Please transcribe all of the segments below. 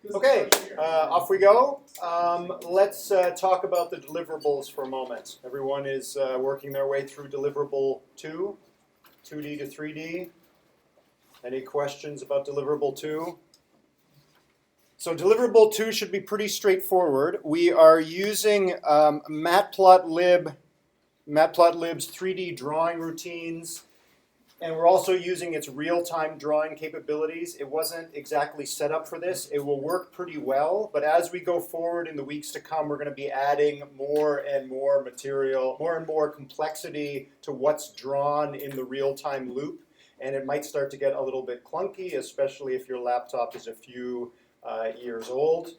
Okay, off we go. Let's talk about the deliverables for a moment. Everyone is working their way through deliverable 2, 2D to 3D. Any questions about deliverable 2? So deliverable 2 should be pretty straightforward. We are using Matplotlib's 3D drawing routines. And we're also using its real-time drawing capabilities. It wasn't exactly set up for this. It will work pretty well, but as we go forward in the weeks to come, we're going to be adding more and more material, more and more complexity to what's drawn in the real-time loop. And it might start to get a little bit clunky, especially if your laptop is a few years old.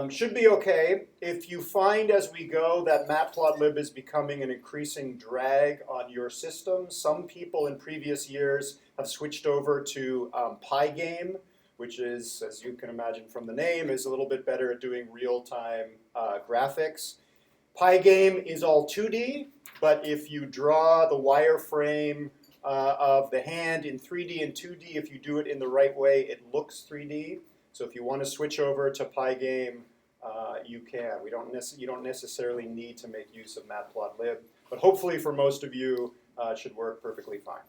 Should be okay. If you find as we go that Matplotlib is becoming an increasing drag on your system, some people in previous years have switched over to Pygame, which is, as you can imagine from the name, is a little bit better at doing real-time graphics. Pygame is all 2D, but if you draw the wireframe of the hand in 3D and 2D, if you do it in the right way, it looks 3D. So if you want to switch over to Pygame, you can. You don't necessarily need to make use of Matplotlib, but hopefully for most of you, it should work perfectly fine.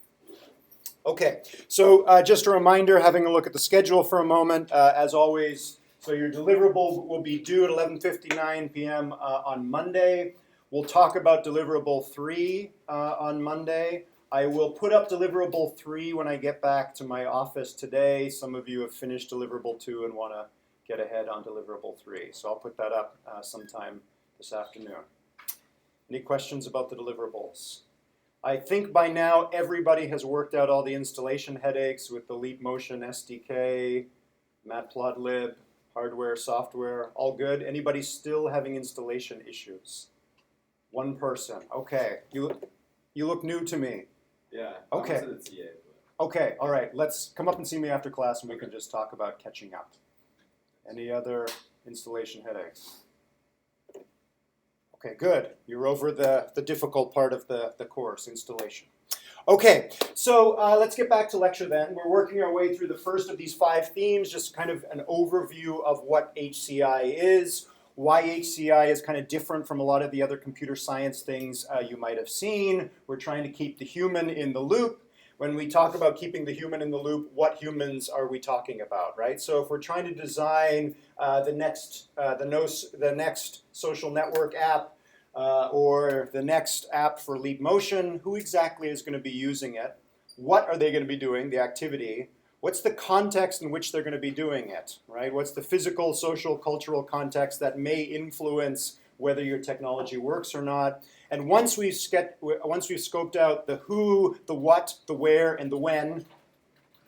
Okay, so just a reminder, having a look at the schedule for a moment, as always, so your deliverable will be due at 11:59 p.m. On Monday. We'll talk about deliverable 3 on Monday. I will put up deliverable 3 when I get back to my office today. Some of you have finished deliverable 2 and want to get ahead on deliverable 3. So I'll put that up sometime this afternoon. Any questions about the deliverables? I think by now everybody has worked out all the installation headaches with the Leap Motion SDK, Matplotlib, hardware, software, all good. Anybody still having installation issues? One person. Okay. You look new to me. Yeah. Okay. To the TA, Okay, all right. Let's come up and see me after class and we can just talk about catching up. Any other installation headaches? Okay, good. You're over the difficult part of the course, installation. Okay, so let's get back to lecture then. We're working our way through the first of these 5 themes, just kind of an overview of what HCI is, why HCI is kind of different from a lot of the other computer science things you might have seen. We're trying to keep the human in the loop. When we talk about keeping the human in the loop, what humans are we talking about, right? So if we're trying to design the next social network app or the next app for Leap Motion, who exactly is going to be using it? What are they going to be doing, the activity? What's the context in which they're going to be doing it, right? What's the physical, social, cultural context that may influence whether your technology works or not? And once we've scoped out the who, the what, the where, and the when,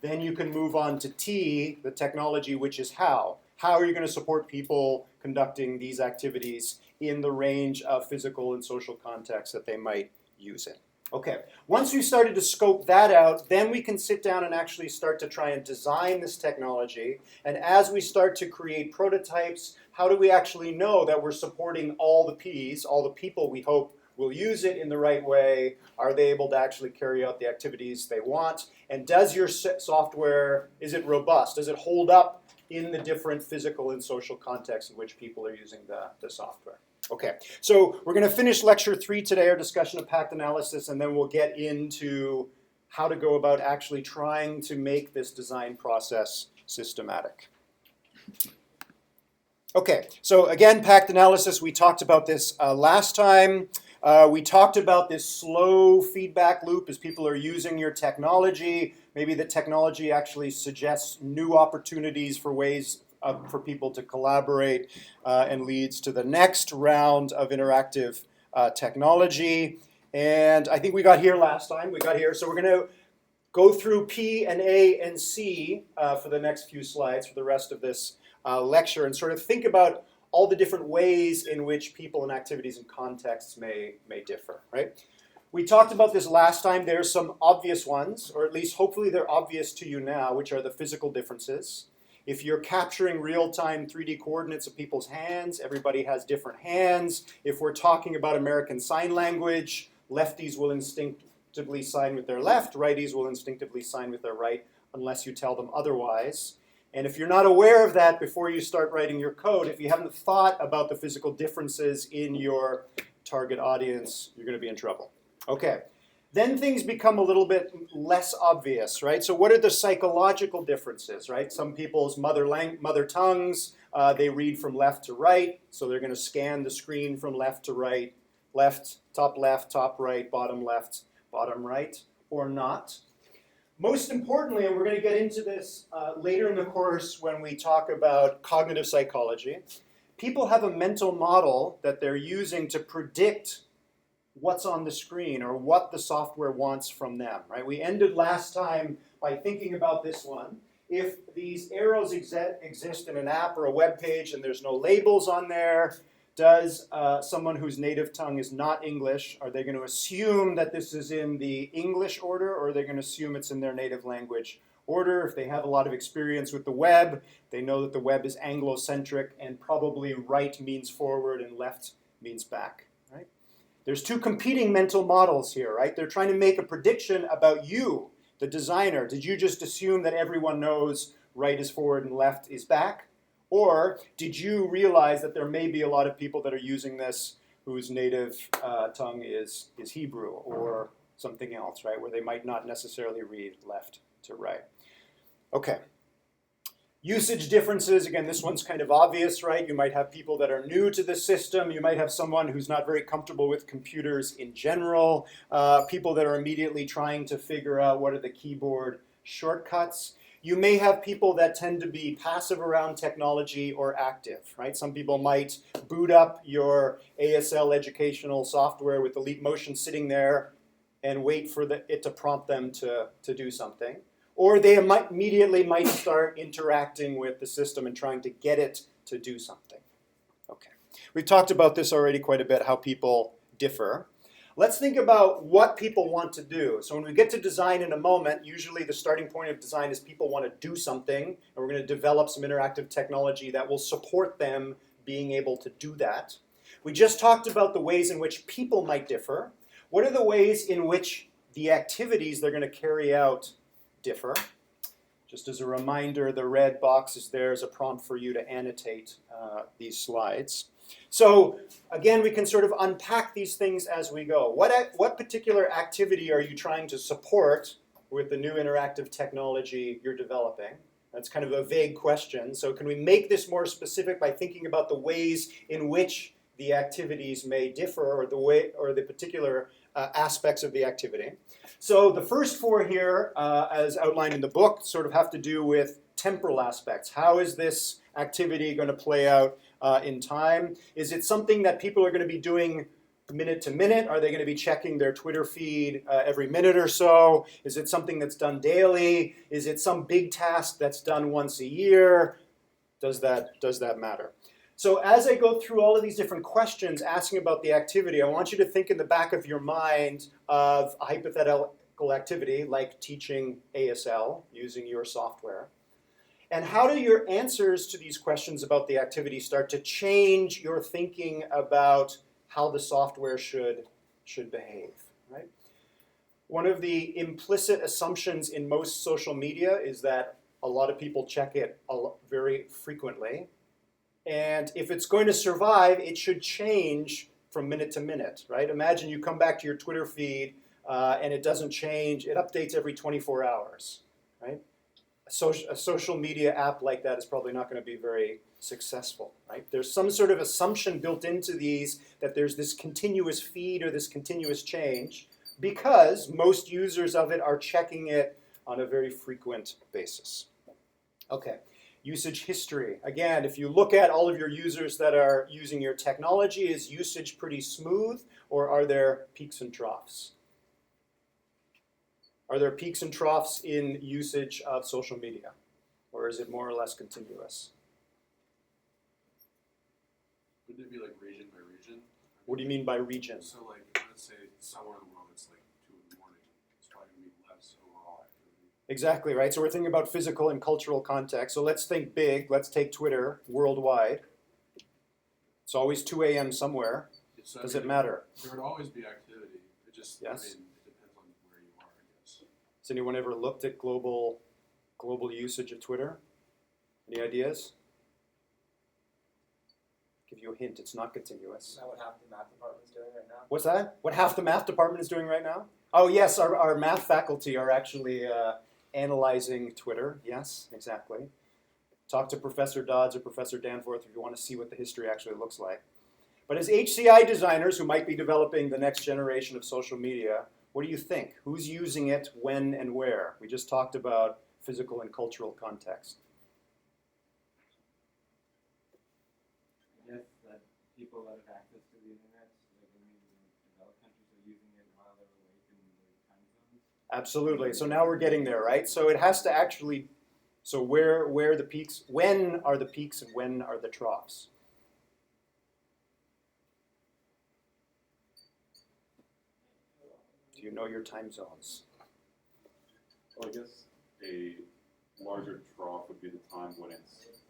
then you can move on to T, the technology, which is how. How are you going to support people conducting these activities in the range of physical and social contexts that they might use it? Okay, once we've started to scope that out, then we can sit down and actually start to try and design this technology. And as we start to create prototypes, how do we actually know that we're supporting all the Ps, all the people we hope will use it in the right way? Are they able to actually carry out the activities they want? And does your software, is it robust? Does it hold up in the different physical and social contexts in which people are using the software? Okay, so we're going to finish lecture 3 today, our discussion of PACT analysis, and then we'll get into how to go about actually trying to make this design process systematic. Okay, so again, PACT analysis, we talked about this last time. We talked about this slow feedback loop as people are using your technology. Maybe the technology actually suggests new opportunities for ways for people to collaborate and leads to the next round of interactive technology. And I think we got here last time. So we're going to go through P and A and C for the next few slides for the rest of this lecture and sort of think about all the different ways in which people and activities and contexts may differ, right? We talked about this last time. There's some obvious ones, or at least hopefully they're obvious to you now, which are the physical differences. If you're capturing real-time 3D coordinates of people's hands, everybody has different hands. If we're talking about American Sign Language, lefties will instinctively sign with their left, righties will instinctively sign with their right, unless you tell them otherwise. And if you're not aware of that before you start writing your code, if you haven't thought about the physical differences in your target audience, you're going to be in trouble. Okay. Then things become a little bit less obvious, right? So what are the psychological differences, right? Some people's mother tongues, they read from left to right, so they're going to scan the screen from left to right, top right, bottom left, bottom right, or not. Most importantly, and we're going to get into this later in the course when we talk about cognitive psychology, people have a mental model that they're using to predict what's on the screen or what the software wants from them, right? We ended last time by thinking about this one. If these arrows exist in an app or a web page and there's no labels on there, does someone whose native tongue is not English, are they going to assume that this is in the English order, or are they going to assume it's in their native language order? If they have a lot of experience with the web, they know that the web is Anglo-centric and probably right means forward and left means back. There's two competing mental models here, right? They're trying to make a prediction about you, the designer. Did you just assume that everyone knows right is forward and left is back? Or did you realize that there may be a lot of people that are using this whose native tongue is Hebrew or something else, right? Where they might not necessarily read left to right. Okay. Usage differences, again, this one's kind of obvious, right? You might have people that are new to the system. You might have someone who's not very comfortable with computers in general. People that are immediately trying to figure out what are the keyboard shortcuts. You may have people that tend to be passive around technology or active, right? Some people might boot up your ASL educational software with the Leap Motion sitting there and wait for it to prompt them to do something. Or they immediately might start interacting with the system and trying to get it to do something. Okay. We've talked about this already quite a bit, how people differ. Let's think about what people want to do. So when we get to design in a moment, usually the starting point of design is people want to do something, and we're going to develop some interactive technology that will support them being able to do that. We just talked about the ways in which people might differ. What are the ways in which the activities they're going to carry out differ? Just as a reminder, the red box is there as a prompt for you to annotate these slides. So again, we can sort of unpack these things as we go. What particular activity are you trying to support with the new interactive technology you're developing? That's kind of a vague question. So can we make this more specific by thinking about the ways in which the activities may differ, or the particular aspects of the activity? So the first four here, as outlined in the book, sort of have to do with temporal aspects. How is this activity going to play out in time? Is it something that people are going to be doing minute to minute? Are they going to be checking their Twitter feed every minute or so? Is it something that's done daily? Is it some big task that's done once a year? Does that matter? So as I go through all of these different questions asking about the activity, I want you to think in the back of your mind of a hypothetical activity like teaching ASL using your software. And how do your answers to these questions about the activity start to change your thinking about how the software should behave, right? One of the implicit assumptions in most social media is that a lot of people check it very frequently. And if it's going to survive, it should change from minute to minute, right? Imagine you come back to your Twitter feed and it doesn't change. It updates every 24 hours, right? A social media app like that is probably not going to be very successful, right? There's some sort of assumption built into these that there's this continuous feed or this continuous change because most users of it are checking it on a very frequent basis. Okay. Usage history. Again, if you look at all of your users that are using your technology, is usage pretty smooth, or are there peaks and troughs? Are there peaks and troughs in usage of social media, or is it more or less continuous? Wouldn't it be like region by region? What do you mean by region? So like, let's say somewhere in the world it's like 2 in the morning, it's probably going to be less overall activity. Exactly, right? So we're thinking about physical and cultural context. So let's think big. Let's take Twitter worldwide. It's always 2 a.m. somewhere. Does it matter? There would always be activity. It just, yes. I mean, it depends on where you are, I guess. Has anyone ever looked at global usage of Twitter? Any ideas? Give you a hint, it's not continuous. Is that what half the math department's doing right now? What's that? What half the math department is doing right now? Oh yes, our math faculty are actually analyzing Twitter. Yes, exactly. Talk to Professor Dodds or Professor Danforth if you want to see what the history actually looks like. But as HCI designers who might be developing the next generation of social media, what do you think? Who's using it, when, and where? We just talked about physical and cultural context. I guess that people that have access to the internet, like maybe in developed countries, are using it while they're awake in the time zones. Absolutely. So now we're getting there, right? So it has to actually, so where the peaks, when are the peaks and when are the troughs? Do you know your time zones? Well, I guess a larger trough would be the time when it's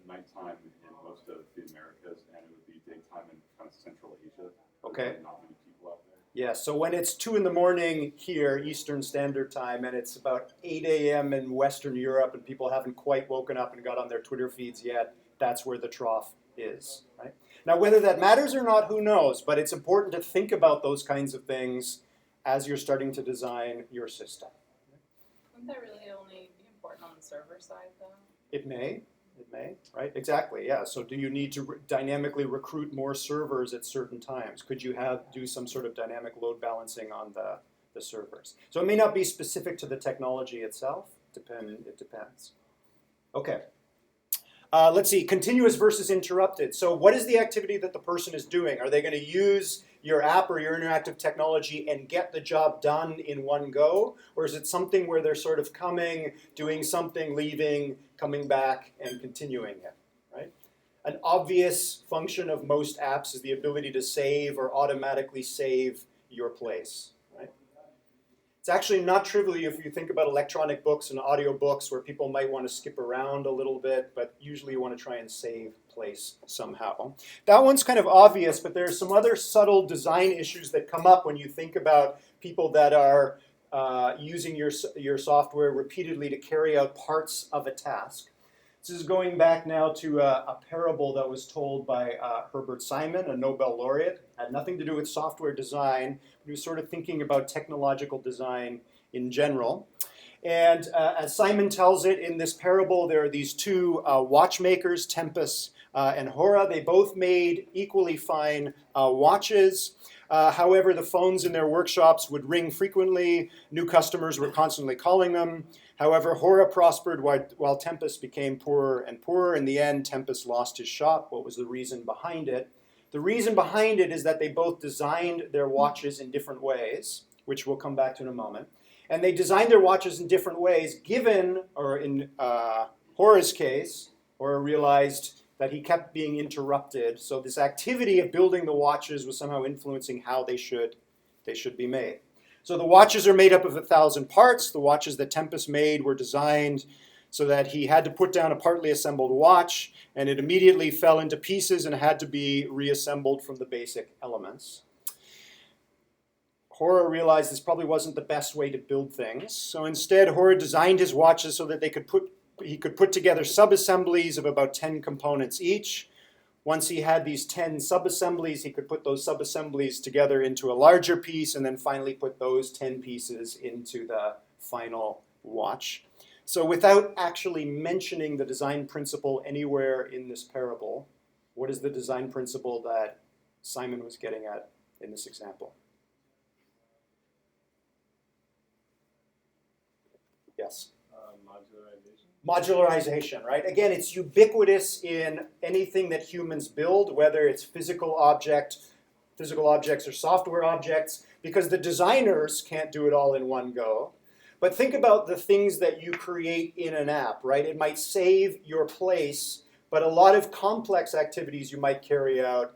nighttime in most of the Americas, and it would be daytime in kind of Central Asia. Okay. Not many people out there. Yeah, so when it's 2 in the morning here, Eastern Standard Time, and it's about 8 a.m. in Western Europe, and people haven't quite woken up and got on their Twitter feeds yet, that's where the trough is, right? Now, whether that matters or not, who knows? But it's important to think about those kinds of things as you're starting to design your system. Wouldn't that really only be important on the server side, though? It may, right? Exactly, yeah. So do you need to dynamically recruit more servers at certain times? Could you do some sort of dynamic load balancing on the servers? So it may not be specific to the technology itself. It depends. Okay. Let's see, continuous versus interrupted. So what is the activity that the person is doing? Are they going to use your app or your interactive technology and get the job done in one go? Or is it something where they're sort of coming, doing something, leaving, coming back, and continuing it, right? An obvious function of most apps is the ability to save or automatically save your place, right? It's actually not trivial if you think about electronic books and audio books where people might want to skip around a little bit, but usually you want to try and save place somehow. That one's kind of obvious, but there's some other subtle design issues that come up when you think about people that are using your software repeatedly to carry out parts of a task. This is going back now to a parable that was told by Herbert Simon, a Nobel laureate. Had nothing to do with software design. He was sort of thinking about technological design in general. And as Simon tells it in this parable, there are these two watchmakers, Tempus and Hora. They both made equally fine watches. However, the phones in their workshops would ring frequently. New customers were constantly calling them. However, Hora prospered while Tempus became poorer and poorer. In the end, Tempus lost his shop. What was the reason behind it? The reason behind it is that they both designed their watches in different ways, which we'll come back to in a moment. And they designed their watches in different ways, given, or in Hora's case, Hora realized that he kept being interrupted. So this activity of building the watches was somehow influencing how they should be made. So the watches are made up of 1,000 parts. The watches that Tempus made were designed so that he had to put down a partly assembled watch, and it immediately fell into pieces and had to be reassembled from the basic elements. Hora realized this probably wasn't the best way to build things. So instead, Hora designed his watches so that he could put together subassemblies of about 10 components each. Once he had these 10 subassemblies, he could put those subassemblies together into a larger piece and then finally put those 10 pieces into the final watch. So without actually mentioning the design principle anywhere in this parable, what is the design principle that Simon was getting at in this example? Yes? Modularization, right? Again, it's ubiquitous in anything that humans build, whether it's physical objects or software objects, because the designers can't do it all in one go. But think about the things that you create in an app, right? It might save your place, but a lot of complex activities you might carry out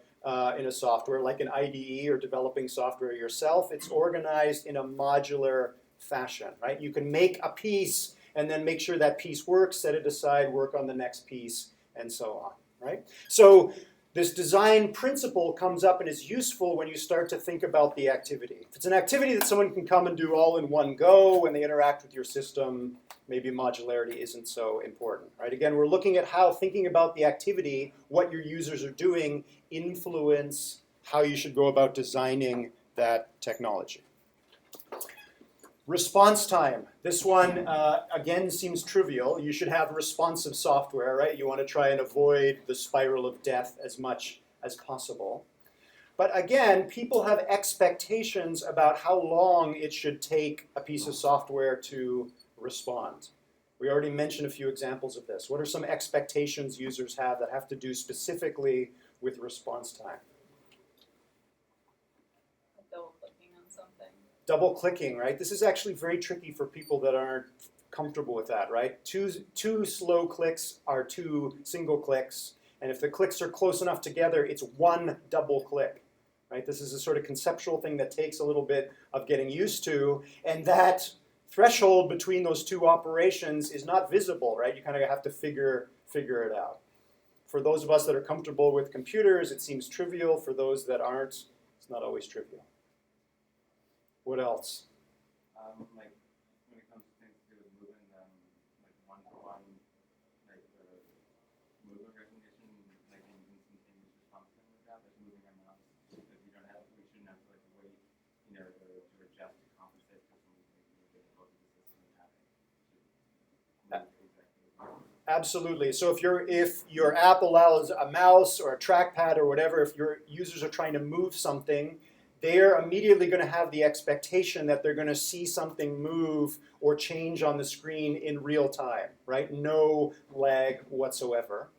in a software, like an IDE or developing software yourself, it's organized in a modular fashion, right? You can make a piece and then make sure that piece works, set it aside, work on the next piece, and so on, right? So This design principle comes up and is useful when you start to think about the activity. If it's an activity that someone can come and do all in one go when they interact with your system, maybe modularity isn't so important, right? Again, we're looking at how thinking about the activity, what your users are doing, influence how you should go about designing that technology. Response time. This one, again, seems trivial. You should have responsive software, right? You want to try and avoid the spiral of death as much as possible. But again, people have expectations about how long it should take a piece of software to respond. We already mentioned a few examples of this. What are some expectations users have that have to do specifically with response time? Double clicking on something. Double clicking, right? This is actually very tricky for people that aren't comfortable with that, right? Two slow clicks are two single clicks, and if the clicks are close enough together, it's one double click, right? This is a sort of conceptual thing that takes a little bit of getting used to, and that threshold between those two operations is not visible, right? You kind of have to figure it out. For those of us that are comfortable with computers, it seems trivial. For those that aren't, it's not always trivial. What else? Like when it comes to things to do with moving, like one-to-one, like movement recognition, like an instantaneous response time like that, like moving a mouse. If you don't have, we shouldn't have to like wait, you know, to adjust to compensate for some difficulty the system is having. Absolutely. So if your app allows a mouse or a trackpad or whatever, if your users are trying to move something, they're immediately going to have the expectation that they're going to see something move or change on the screen in real time, right? No lag whatsoever.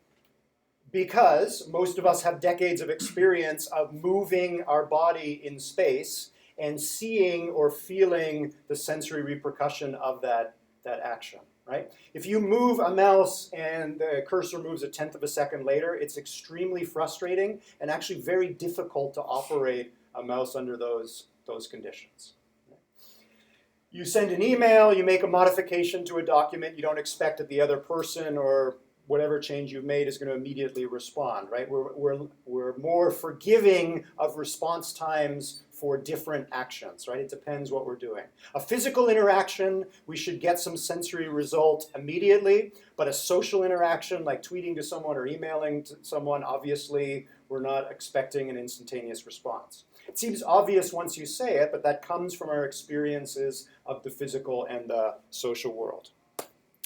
Because most of us have decades of experience of moving our body in space and seeing or feeling the sensory repercussion of that action, right? If you move a mouse and the cursor moves 1/10 of a second later, it's extremely frustrating and actually very difficult to operate a mouse under those conditions. You send an email, you make a modification to a document, you don't expect that the other person or whatever change you've made is going to immediately respond, right? We're more forgiving of response times for different actions, right? It depends what we're doing. A physical interaction, we should get some sensory result immediately, but a social interaction like tweeting to someone or emailing to someone, obviously we're not expecting an instantaneous response. It seems obvious once you say it, but that comes from our experiences of the physical and the social world.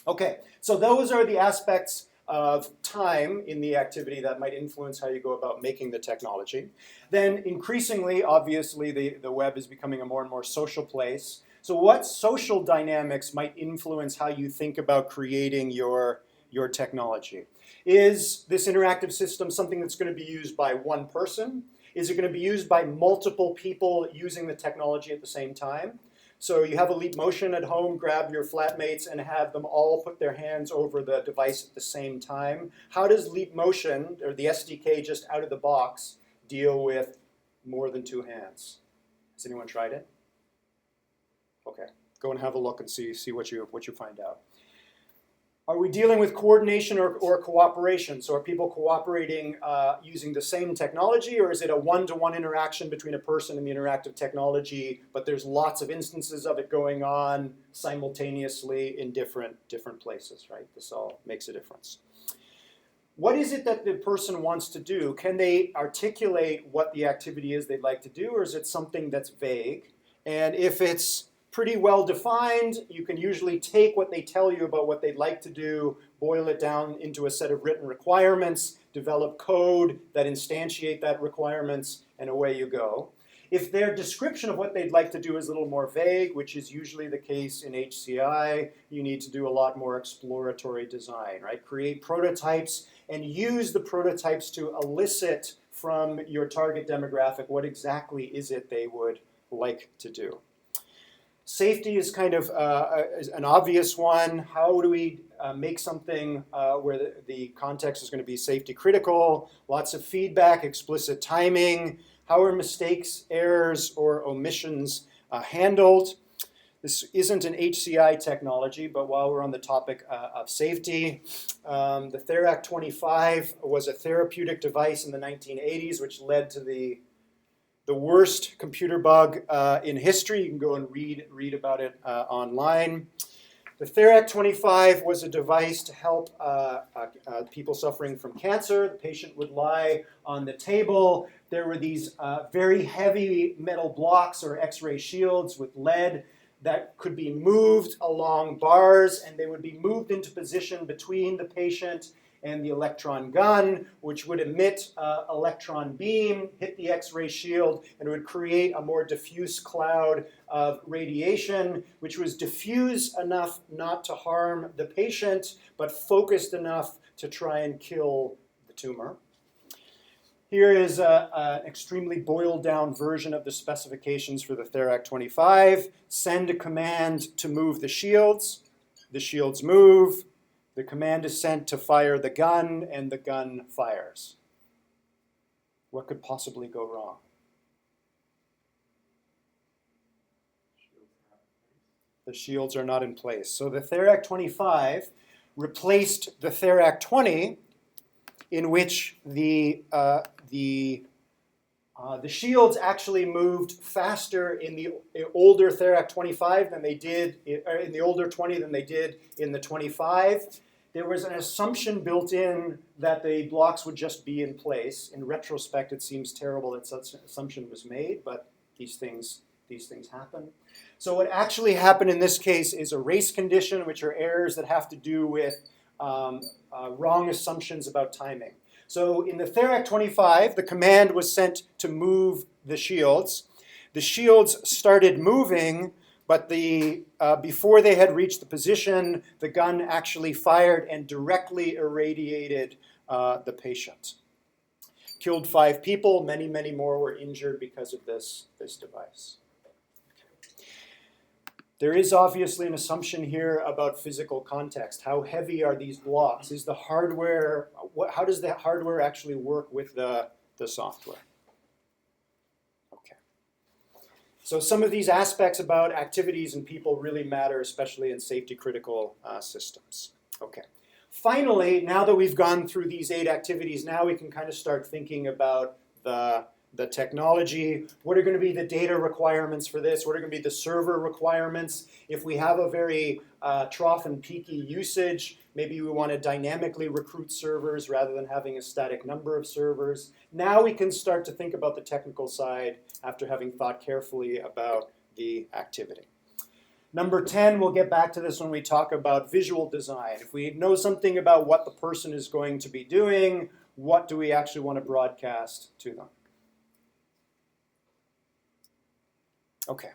Okay, so those are the aspects of time in the activity that might influence how you go about making the technology. Then increasingly, obviously, the web is becoming a more and more social place. So what social dynamics might influence how you think about creating your technology? Is this interactive system something that's going to be used by one person? Is it going to be used by multiple people using the technology at the same time? So you have a Leap Motion at home, grab your flatmates and have them all put their hands over the device at the same time. How does Leap Motion, or the SDK just out of the box, deal with more than two hands? Has anyone tried it? Okay, go and have a look and see what you find out. Are we dealing with coordination or cooperation? So are people cooperating using the same technology, or is it a one-to-one interaction between a person and the interactive technology, but there's lots of instances of it going on simultaneously in different places, right? This all makes a difference. What is it that the person wants to do? Can they articulate what the activity is they'd like to do, or is it something that's vague? And if it's pretty well defined, you can usually take what they tell you about what they'd like to do, boil it down into a set of written requirements, develop code that instantiate that requirements, and away you go. If their description of what they'd like to do is a little more vague, which is usually the case in HCI, you need to do a lot more exploratory design, right? Create prototypes and use the prototypes to elicit from your target demographic what exactly is it they would like to do. Safety is kind of an obvious one. How do we make something where the context is going to be safety critical? Lots of feedback, explicit timing. How are mistakes, errors, or omissions handled? This isn't an HCI technology, but while we're on the topic of safety, the Therac 25 was a therapeutic device in the 1980s, which led to the worst computer bug in history. You can go and read about it online. The Therac 25 was a device to help people suffering from cancer. The patient would lie on the table. There were these very heavy metal blocks or X-ray shields with lead that could be moved along bars, and they would be moved into position between the patient and the electron gun, which would emit electron beam, hit the X-ray shield, and it would create a more diffuse cloud of radiation, which was diffuse enough not to harm the patient, but focused enough to try and kill the tumor. Here is an extremely boiled down version of the specifications for the Therac 25. Send a command to move the shields. The shields move. The command is sent to fire the gun, and the gun fires. What could possibly go wrong? The shields are not in place. So the Therac 25 replaced the Therac 20, in which the shields actually moved faster in the older Therac 25 than they did in the older 20 than they did in the 25. There was an assumption built in that the blocks would just be in place. In retrospect, it seems terrible that such an assumption was made, but these things happen. So what actually happened in this case is a race condition, which are errors that have to do with wrong assumptions about timing. So in the Therac 25, the command was sent to move the shields. The shields started moving, but before they had reached the position, the gun actually fired and directly irradiated the patient. Killed 5 people, many, many more were injured because of this device. There is obviously an assumption here about physical context. How heavy are these blocks? Is the hardware, how does the hardware actually work with the software? Okay. So some of these aspects about activities and people really matter, especially in safety critical systems. Okay. Finally, now that we've gone through these 8 activities, now we can kind of start thinking about the technology. What are going to be the data requirements for this? What are going to be the server requirements? If we have a very trough and peaky usage, maybe we want to dynamically recruit servers rather than having a static number of servers. Now we can start to think about the technical side after having thought carefully about the activity. Number 10, we'll get back to this when we talk about visual design. If we know something about what the person is going to be doing, what do we actually want to broadcast to them? Okay.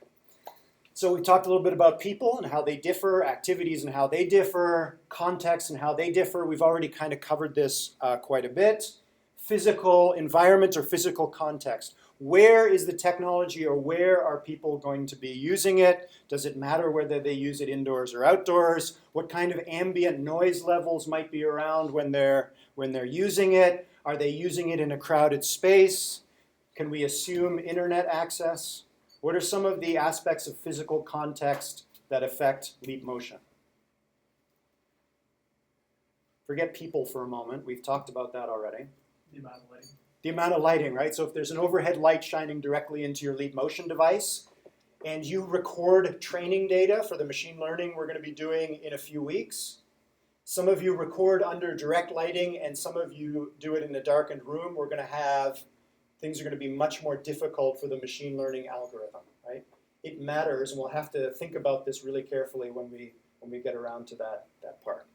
So we talked a little bit about people and how they differ, activities and how they differ, context and how they differ. We've already kind of covered this quite a bit. Physical environment or physical context. Where is the technology or where are people going to be using it? Does it matter whether they use it indoors or outdoors? What kind of ambient noise levels might be around when they're using it? Are they using it in a crowded space? Can we assume internet access? What are some of the aspects of physical context that affect leap motion? Forget people for a moment. We've talked about that already. The amount of lighting. The amount of lighting, right? So if there's an overhead light shining directly into your leap motion device, and you record training data for the machine learning we're going to be doing in a few weeks, some of you record under direct lighting and some of you do it in a darkened room, things are going to be much more difficult for the machine learning algorithm, right? It matters, and we'll have to think about this really carefully when we get around to that part.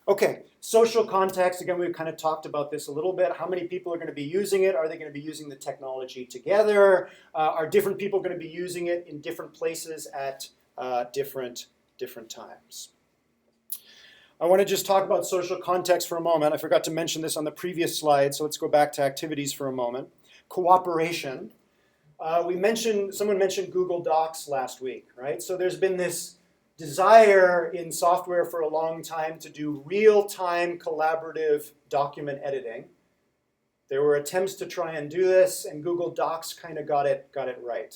Okay, social context, again, we've kind of talked about this a little bit. How many people are going to be using it? Are they going to be using the technology together? Are different people going to be using it in different places at different times? I want to just talk about social context for a moment. I forgot to mention this on the previous slide, so let's go back to activities for a moment. Cooperation. Someone mentioned Google Docs last week, right? So there's been this desire in software for a long time to do real-time collaborative document editing. There were attempts to try and do this, and Google Docs kind of got it right.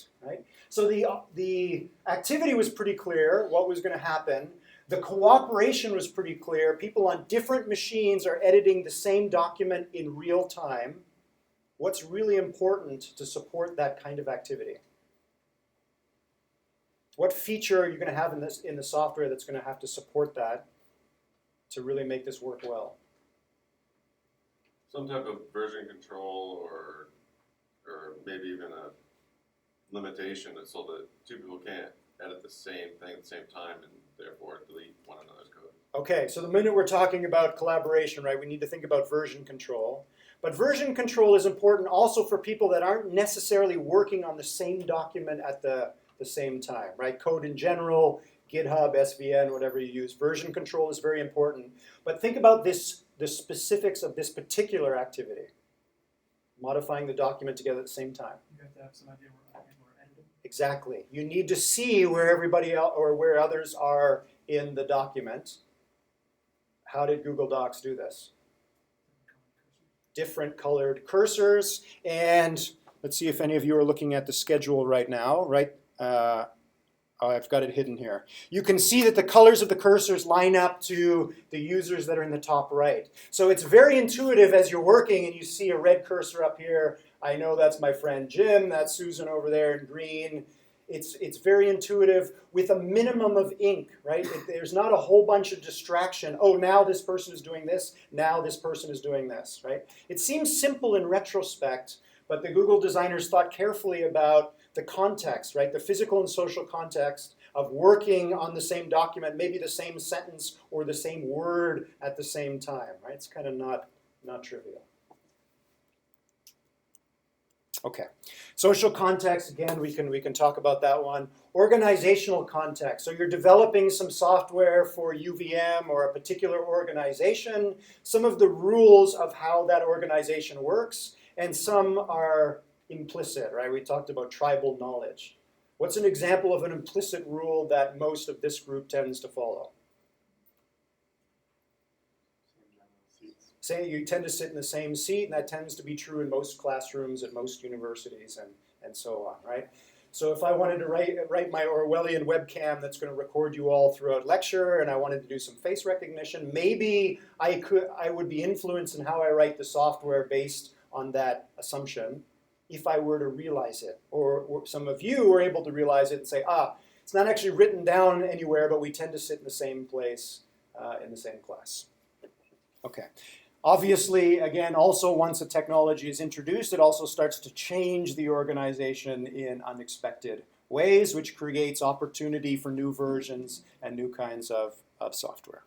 So the activity was pretty clear, what was going to happen. The cooperation was pretty clear. People on different machines are editing the same document in real time. What's really important to support that kind of activity? What feature are you going to have in the software that's going to have to support that to really make this work well? Some type of version control or maybe even a limitation so that two people can't edit the same thing at the same time and therefore delete one another's code. Okay, so the minute we're talking about collaboration, right, we need to think about version control. But version control is important also for people that aren't necessarily working on the same document at the same time, right? Code in general, GitHub, SVN, whatever you use. Version control is very important. But think about the specifics of this particular activity. Modifying the document together at the same time. You have to have some idea where we're editing. Exactly. You need to see where everybody else or where others are in the document. How did Google Docs do this? Different colored cursors. And let's see if any of you are looking at the schedule right now, right? Oh, I've got it hidden here. You can see that the colors of the cursors line up to the users that are in the top right. So it's very intuitive as you're working and you see a red cursor up here. I know that's my friend Jim, that's Susan over there in green. It's very intuitive with a minimum of ink, right? There's not a whole bunch of distraction. Oh, now this person is doing this, now this person is doing this, right? It seems simple in retrospect, but the Google designers thought carefully about the context, right? The physical and social context of working on the same document, maybe the same sentence or the same word at the same time, right? It's kind of not trivial. Okay, social context, again, we can talk about that one. Organizational context, so you're developing some software for UVM or a particular organization, some of the rules of how that organization works, and some are implicit, right? We talked about tribal knowledge. What's an example of an implicit rule that most of this group tends to follow? Say you tend to sit in the same seat, and that tends to be true in most classrooms at most universities and so on, right? So if I wanted to write my Orwellian webcam that's going to record you all throughout lecture, and I wanted to do some face recognition, maybe I would be influenced in how I write the software based on that assumption if I were to realize it. Or some of you were able to realize it and say, it's not actually written down anywhere, but we tend to sit in the same place in the same class. Okay. Obviously, again, also once a technology is introduced, it also starts to change the organization in unexpected ways, which creates opportunity for new versions and new kinds of software.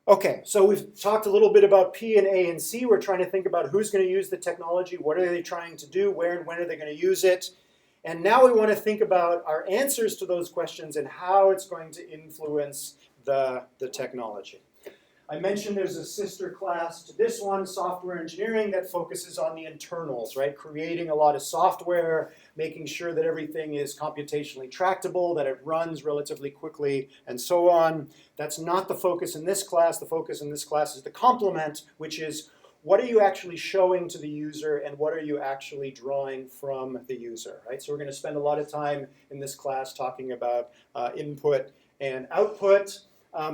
Okay, so we've talked a little bit about P and A and C. We're trying to think about who's going to use the technology, what are they trying to do, where and when are they going to use it. And now we want to think about our answers to those questions and how it's going to influence the technology. I mentioned there's a sister class to this one, software engineering, that focuses on the internals, right? Creating a lot of software, making sure that everything is computationally tractable, that it runs relatively quickly, and so on. That's not the focus in this class. The focus in this class is the complement, which is what are you actually showing to the user and what are you actually drawing from the user, right? So we're going to spend a lot of time in this class talking about input and output.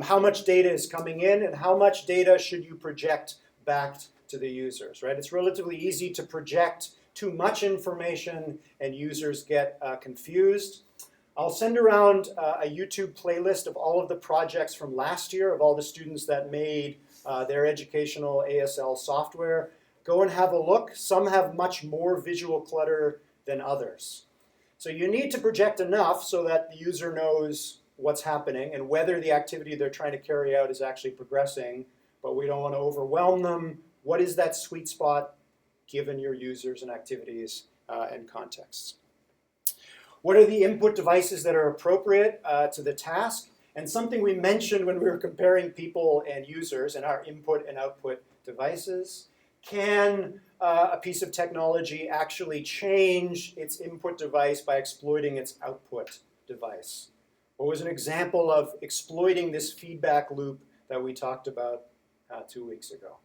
How much data is coming in and how much data should you project back to the users, right? It's relatively easy to project too much information and users get confused. I'll send around a YouTube playlist of all of the projects from last year, of all the students that made their educational ASL software. Go and have a look. Some have much more visual clutter than others. So you need to project enough so that the user knows what's happening and whether the activity they're trying to carry out is actually progressing, but we don't want to overwhelm them. What is that sweet spot given your users and activities and contexts? What are the input devices that are appropriate to the task? And something we mentioned when we were comparing people and users and our input and output devices. Can a piece of technology actually change its input device by exploiting its output device? What was an example of exploiting this feedback loop that we talked about 2 weeks ago?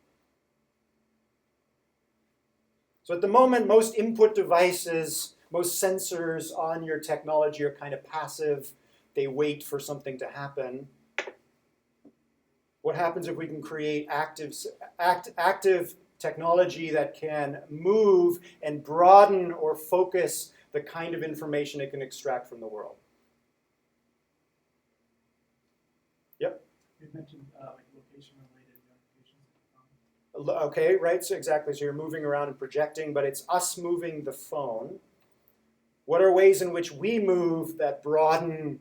So at the moment, most input devices, most sensors on your technology are kind of passive. They wait for something to happen. What happens if we can create active technology that can move and broaden or focus the kind of information it can extract from the world? Yep. You mentioned like location-related applications. Okay, right, so exactly. So you're moving around and projecting, but it's us moving the phone. What are ways in which we move that broaden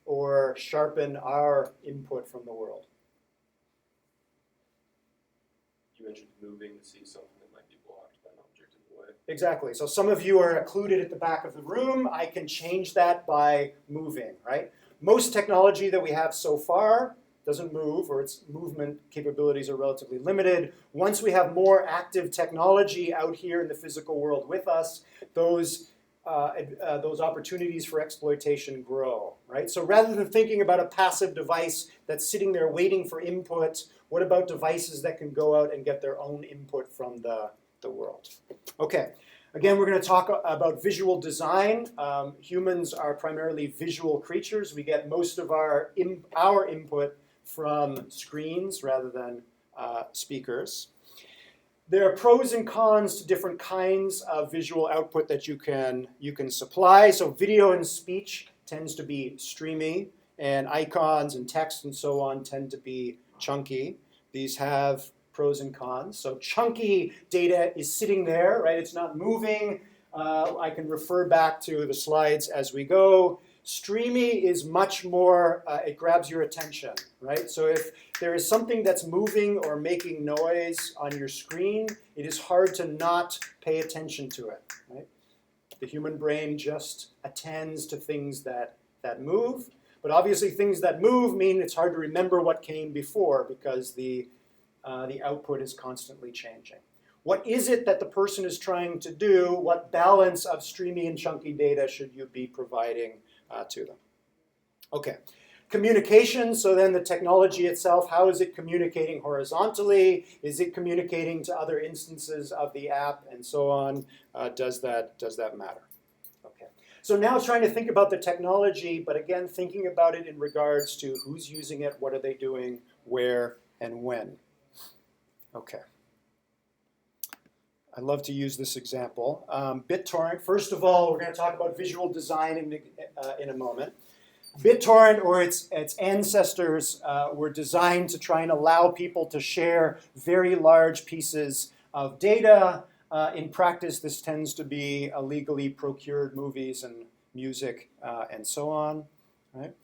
or sharpen our input from the world? You mentioned moving to see something that might be blocked by an object in the way. Exactly. So some of you are occluded at the back of the room. I can change that by moving, right? Most technology that we have so far doesn't move, or its movement capabilities are relatively limited. Once we have more active technology out here in the physical world with us, those opportunities for exploitation grow, right? So rather than thinking about a passive device that's sitting there waiting for input, what about devices that can go out and get their own input from the world? Okay, again, we're going to talk about visual design. Humans are primarily visual creatures. We get most of our input from screens rather than speakers. There are pros and cons to different kinds of visual output that you can supply. So video and speech tends to be streamy, and icons and text and so on tend to be chunky. These have pros and cons. So chunky data is sitting there, right? It's not moving. I can refer back to the slides as we go. Streamy is much more, it grabs your attention, right? So if there is something that's moving or making noise on your screen, it is hard to not pay attention to it, right? The human brain just attends to things that move, but obviously things that move mean it's hard to remember what came before because the output is constantly changing. What is it that the person is trying to do? What balance of streamy and chunky data should you be providing to them? Okay, communication, so then the technology itself, how is it communicating horizontally? Is it communicating to other instances of the app and so on? Does that matter? Okay, so now trying to think about the technology, but again, thinking about it in regards to who's using it, what are they doing, where, and when. Okay. I love to use this example. BitTorrent, first of all, we're going to talk about visual design in a moment. BitTorrent or its ancestors were designed to try and allow people to share very large pieces of data. In practice, this tends to be illegally procured movies and music and so on. Right?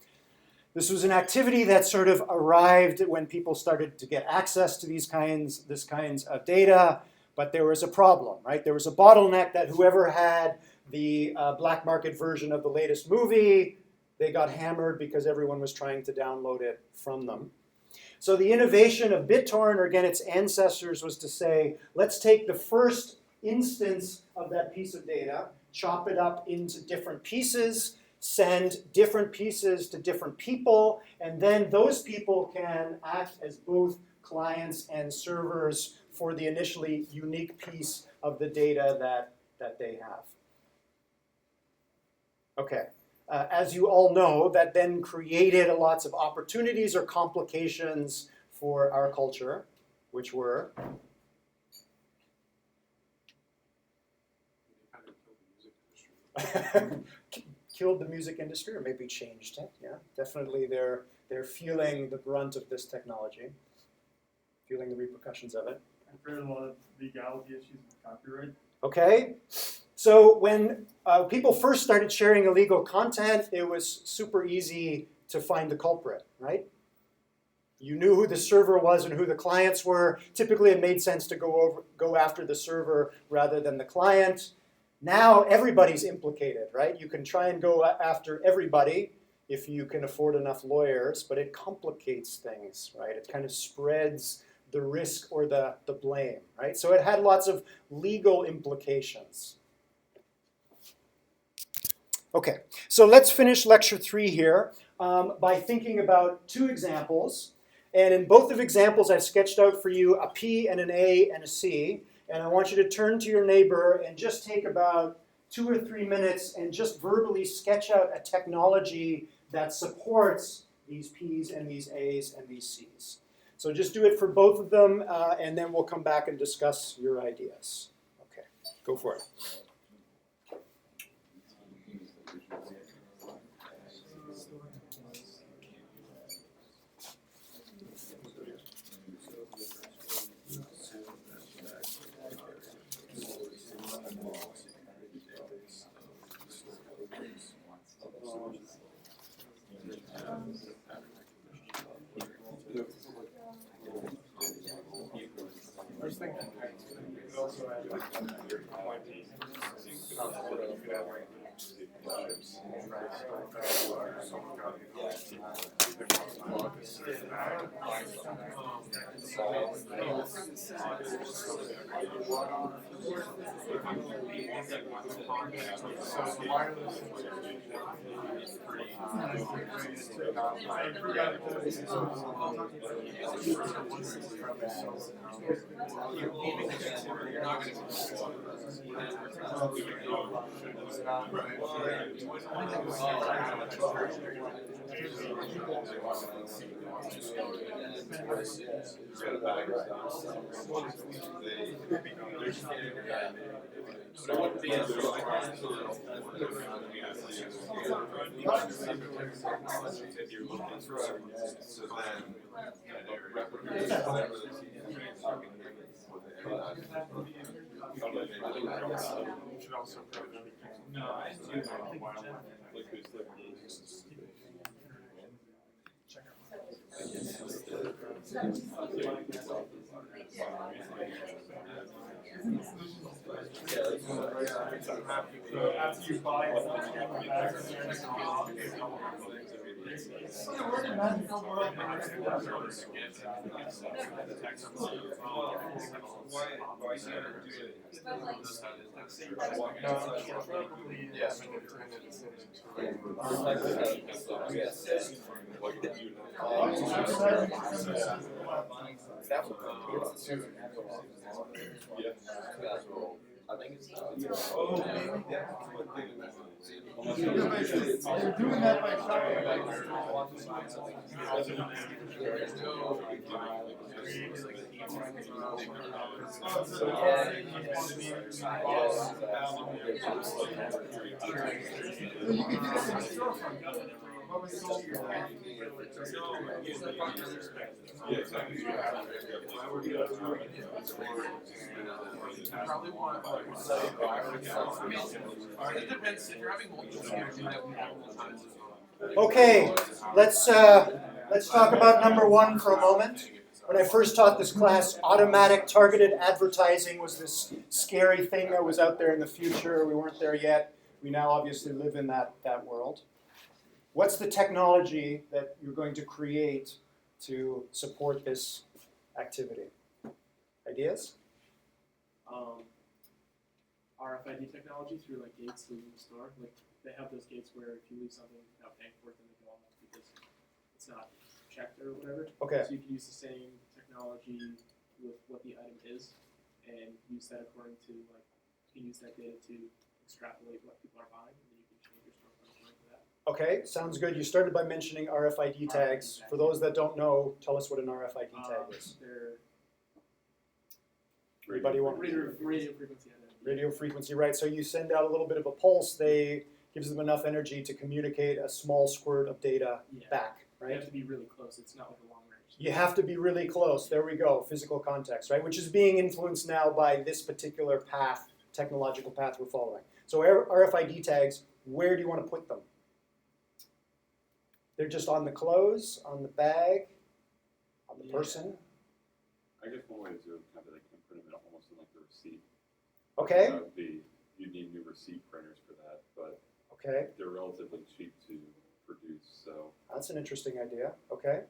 This was an activity that sort of arrived when people started to get access to this kinds of data. But there was a problem, right? There was a bottleneck that whoever had the black market version of the latest movie, they got hammered because everyone was trying to download it from them. So the innovation of BitTorrent, or again its ancestors, was to say, let's take the first instance of that piece of data, chop it up into different pieces, send different pieces to different people, and then those people can act as both clients and servers for the initially unique piece of the data that they have. Okay, as you all know, that then created lots of opportunities or complications for our culture, which were Kind of killed the music industry. killed the music industry, or maybe changed it. Yeah, definitely they're feeling the brunt of this technology, feeling the repercussions of it. I've heard a lot of legality issues with copyright. Okay, so when people first started sharing illegal content, it was super easy to find the culprit, right? You knew who the server was and who the clients were. Typically, it made sense to go after the server rather than the client. Now everybody's implicated, right? You can try and go after everybody if you can afford enough lawyers, but it complicates things, right? It kind of spreads the risk or the blame, right? So it had lots of legal implications. Okay, so let's finish lecture 3 here by thinking about 2 examples. And in both of examples, I've sketched out for you a P and an A and a C. And I want you to turn to your neighbor and just take about 2 or 3 minutes and just verbally sketch out a technology that supports these P's and these A's and these C's. So just do it for both of them, and then we'll come back and discuss your ideas. Okay, go for it. I was thinking, you could also add like your quantity. You could add like so after you buy it, They're doing that by Okay, let's talk about number one for a moment. When I first taught this class, automatic targeted advertising was this scary thing that was out there in the future. We weren't there yet. We now obviously live in that world. What's the technology that you're going to create to support this activity? Ideas? RFID technology through like gates leaving the store. Like they have those gates where if you leave something without paying for it, then they go off because it's not checked or whatever. Okay. So you can use the same technology with what the item is, and use that according to like you can use that data to extrapolate what people are buying, and then you can change your storefront according to that. Okay, sounds good. You started by mentioning RFID tags. For those that don't know, tell us what an RFID tag is. They're Anybody want radio frequency. radio frequency, right? So you send out a little bit of a pulse. They gives them enough energy to communicate a small squirt of data back, You right? have to be really close. It's not like a long range. You have to be really close. There we go. Physical context, right? Which is being influenced now by this particular path, technological path we're following. So RFID tags, where do you want to put them? They're just on the clothes, on the bag, on the person. I guess one way to do it kind of like put them almost in like the receipt. Okay. That would be, you'd need new receipt printers for that, but Okay. they're relatively cheap to produce, so. That's an interesting idea. Okay.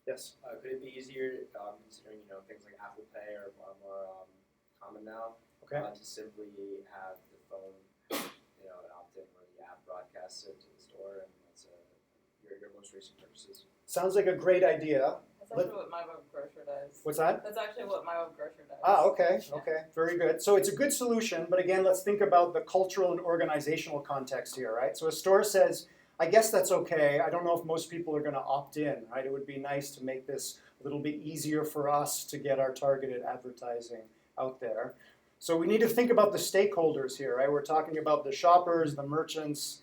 Yes. Could it be easier, considering things like Apple Pay are more common now, Okay. to simply have the phone, an opt-in where the app broadcasts it to the store, and that's your most recent purchases? Sounds like a great idea. That's actually what my web grocer does. What's that? That's actually what my web grocer does. Ah, okay, okay, very good. So it's a good solution, but again, let's think about the cultural and organizational context here, right? So a store says, I guess that's okay. I don't know if most people are going to opt in, right? It would be nice to make this a little bit easier for us to get our targeted advertising out there. So we need to think about the stakeholders here, right? We're talking about the shoppers, the merchants.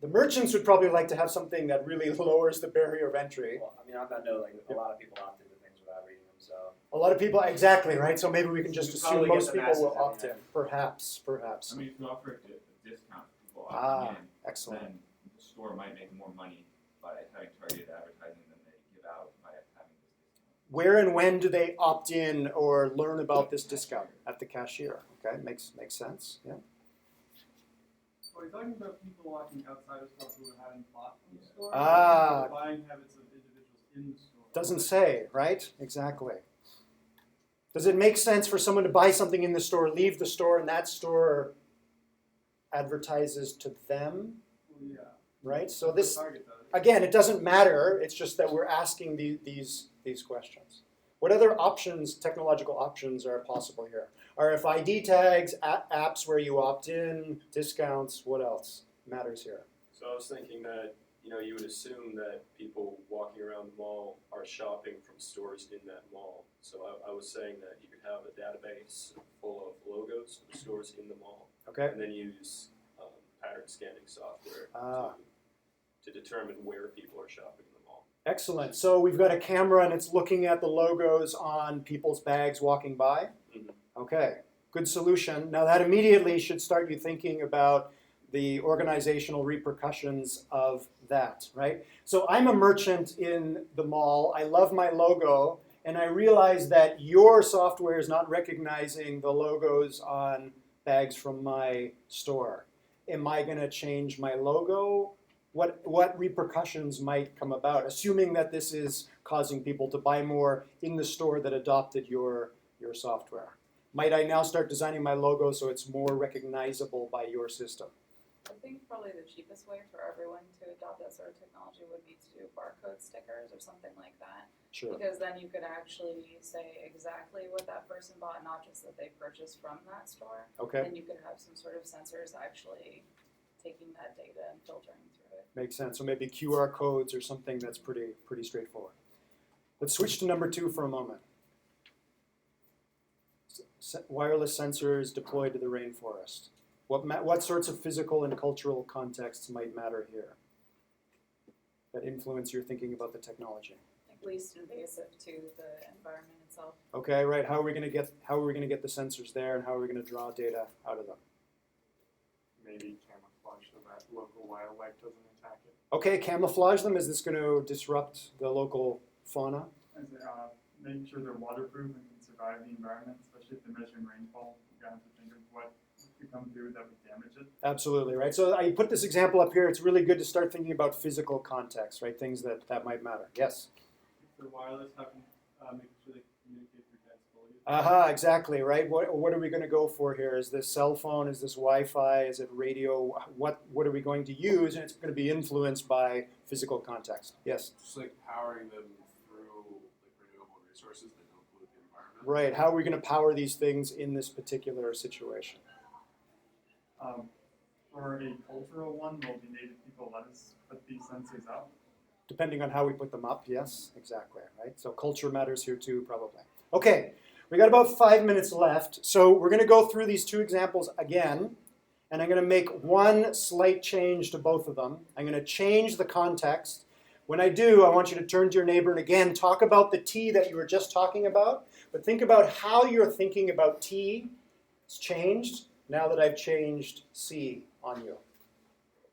The merchants would probably like to have something that really lowers the barrier of entry. Well, I mean, on that note, like a lot of people opt into things without reading them, so. A lot of people, exactly, right? So maybe we can just You assume probably get most the people masses will anyway. opt in. Perhaps, perhaps. I mean, if you offer a discount to people Ah, opting in, excellent. then the store might make more money by having targeted advertising than they give out by having this discount. Where and when do they opt in or learn about this discount? At the cashier. Okay, makes sense. Yeah. Are you talking about people walking outside of stores who are having bought from the store? Ah. Or buying habits of individuals in the store? Doesn't say, right? Exactly. Does it make sense for someone to buy something in the store, leave the store, and that store advertises to them, Well, yeah. right? So this, Target does. again, it doesn't matter. It's just that we're asking these questions. What other options, technological options, are possible here? RFID tags, apps where you opt in, discounts. What else matters here? So I was thinking that, you would assume that people walking around the mall are shopping from stores in that mall. So I was saying that you could have a database full of logos for the stores in the mall. Okay. And then use pattern scanning software Ah. to determine where people are shopping in the mall. Excellent. So we've got a camera and it's looking at the logos on people's bags walking by. Mhm. Okay, good solution. Now that immediately should start you thinking about the organizational repercussions of that, right? So I'm a merchant in the mall. I love my logo, and I realize that your software is not recognizing the logos on bags from my store. Am I going to change my logo? What repercussions might come about, assuming that this is causing people to buy more in the store that adopted your software? Might I now start designing my logo so it's more recognizable by your system? I think probably the cheapest way for everyone to adopt that sort of technology would be to do barcode stickers or something like that. Sure. Because then you could actually say exactly what that person bought, not just that they purchased from that store. Okay, And you could have some sort of sensors actually taking that data and filtering through it. makes sense. So maybe QR codes or something that's pretty straightforward. Let's switch to number 2 for a moment. Wireless sensors deployed to the rainforest. What sorts of physical and cultural contexts might matter here that influence your thinking about the technology? Like least invasive to the environment itself. Okay, right. How are we going to get the sensors there, and how are we going to draw data out of them? Maybe camouflage so that local wildlife doesn't attack it. Okay, camouflage them. Is this going to disrupt the local fauna? Making sure they're waterproof and can survive the environment, especially if they're measuring rainfall. You have to think of what could come through that would damage it. Absolutely, right. So I put this example up here. It's really good to start thinking about physical context, right? Things that might matter. Yes? For wireless, how can making sure they communicate through dense foliage? Aha, exactly, right. What are we going to go for here? Is this cell phone? Is this Wi-Fi? Is it radio? What are we going to use? And it's going to be influenced by physical context. Yes? Just like powering them through like renewable resources that don't pollute the environment. Right. How are we going to power these things in this particular situation? For a cultural one, will the native people let us put these sensors up? Depending on how we put them up, yes, exactly, right? So culture matters here too, probably. Okay, we got about 5 minutes left, so we're going to go through these 2 examples again, and I'm going to make one slight change to both of them. I'm going to change the context. When I do, I want you to turn to your neighbor and again talk about the T that you were just talking about, but think about how you're thinking about T. It's changed now that I've changed C on you.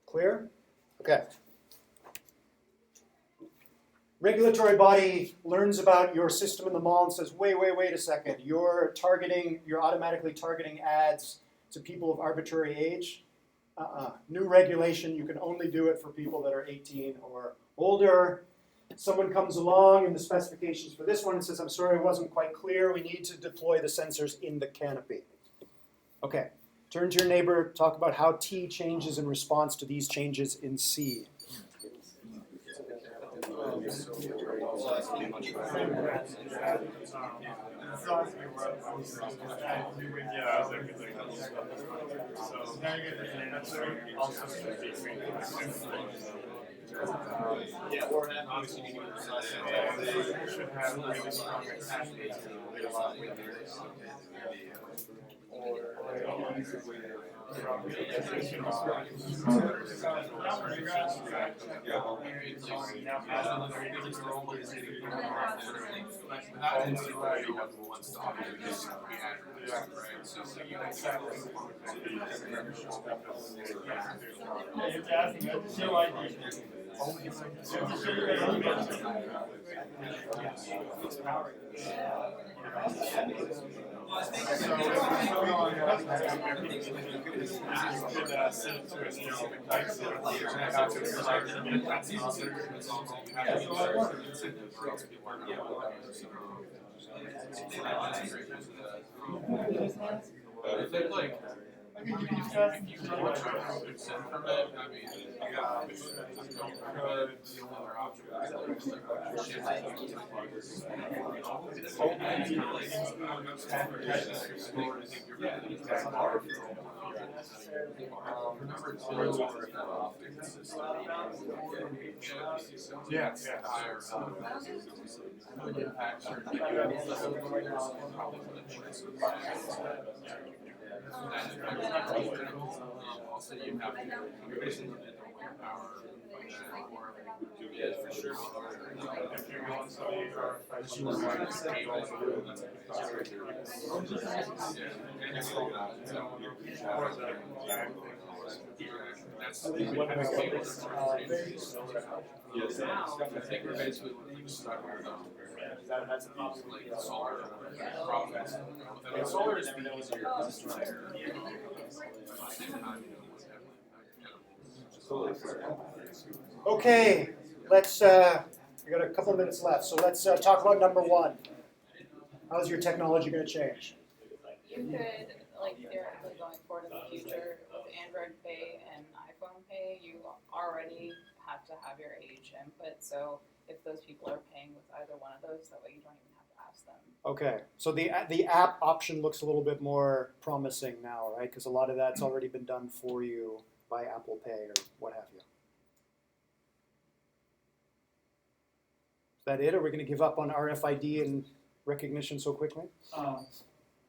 Clear? Okay. Regulatory body learns about your system in the mall and says, wait a second, you're automatically targeting ads to people of arbitrary age. New regulation, you can only do it for people that are 18 or older. Someone comes along in the specifications for this one and says, I'm sorry, it wasn't quite clear. We need to deploy the sensors in the canopy. Okay, turn to your neighbor, talk about how T changes in response to these changes in C. Yeah, or obviously you can they should have really strong attachment to a lot with If they like, if you want to from it, I mean, yeah, also you have for sure. If you're going that's obviously solar problems. Solar is the easier. Okay, let's, we got a couple of minutes left, so let's talk about number one. How's your technology going to change? You could, like theoretically going forward in the future with Android Pay and iPhone Pay, you already have to have your age input. So if those people are paying with either one of those, that way you don't even have to ask them. Okay, so the app option looks a little bit more promising now, right? Because a lot of that's already been done for you by Apple Pay or what have you. Is that it? Are we going to give up on RFID and recognition so quickly?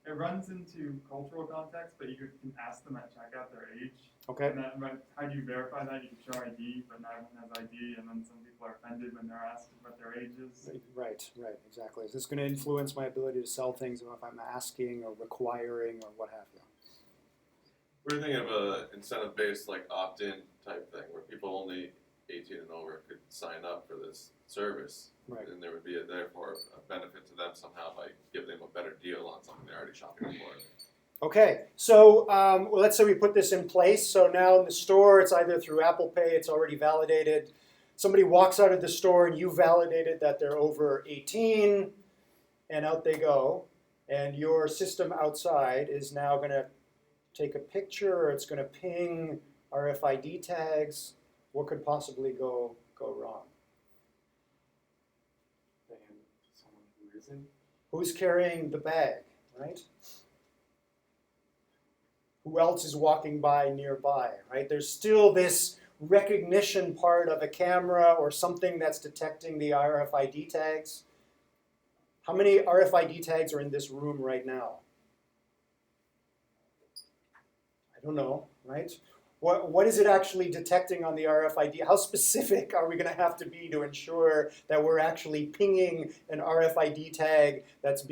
It runs into cultural context, but you can ask them at checkout their age. Okay. And then, but how do you verify that? You can show ID, but not everyone has ID, and then some people are offended when they're asked what their age is. Right, exactly. Is this going to influence my ability to sell things if I'm asking or requiring or what have you? We're thinking of a incentive-based, like opt-in type thing, where people only 18 and over could sign up for this service. Right. And there would be therefore a benefit to them somehow by giving them a better deal on something they're already shopping for. Okay, so well, let's say we put this in place. So now in the store, it's either through Apple Pay, it's already validated. Somebody walks out of the store and you validated that they're over 18, and out they go. And your system outside is now going to take a picture, or it's going to ping RFID tags. What could possibly go wrong? Someone who isn't. Who's carrying the bag, right? Who else is walking by nearby, right? There's still this recognition part of a camera or something that's detecting the RFID tags. How many RFID tags are in this room right now? I don't know, right? What is it actually detecting on the RFID? How specific are we going to have to be to ensure that we're actually pinging an RFID tag that's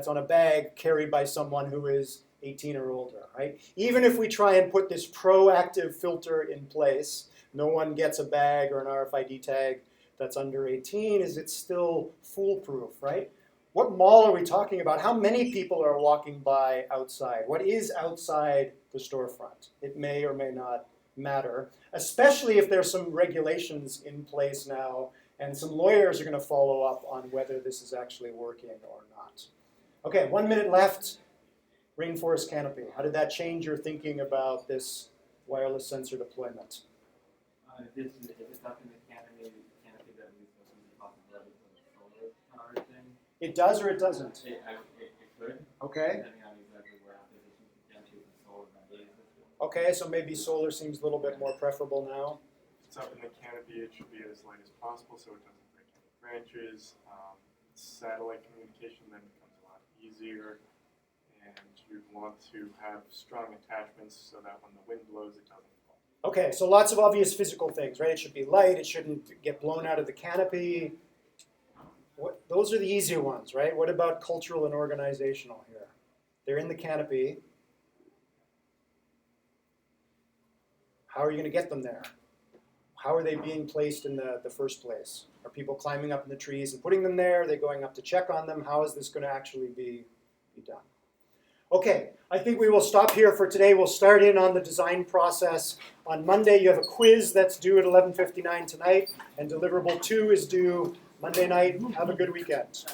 on a bag carried by someone who is 18 or older, right? Even if we try and put this proactive filter in place, no one gets a bag or an RFID tag that's under 18, is it still foolproof, right? What mall are we talking about? How many people are walking by outside? What is outside the storefront? It may or may not matter, especially if there's some regulations in place now and some lawyers are going to follow up on whether this is actually working or not. Okay, 1 minute left. Rainforest canopy. How did that change your thinking about this wireless sensor deployment? If it's up in the canopy that leaves It does or it doesn't? It could, Okay. depending on exactly where applications get to and solar than Okay, so maybe solar seems a little bit more preferable now. If it's up in the canopy, it should be as light as possible so it doesn't break any branches. Satellite communication then becomes a lot easier. And you'd want to have strong attachments so that when the wind blows, it doesn't fall. Okay, so lots of obvious physical things, right? It should be light, it shouldn't get blown out of the canopy. Those are the easier ones, right? What about cultural and organizational here? They're in the canopy. How are you going to get them there? How are they being placed in the first place? Are people climbing up in the trees and putting them there? Are they going up to check on them? How is this going to actually be done? Okay, I think we will stop here for today. We'll start in on the design process. On Monday, you have a quiz that's due at 11:59 tonight, and deliverable 2 is due Monday night. Have a good weekend.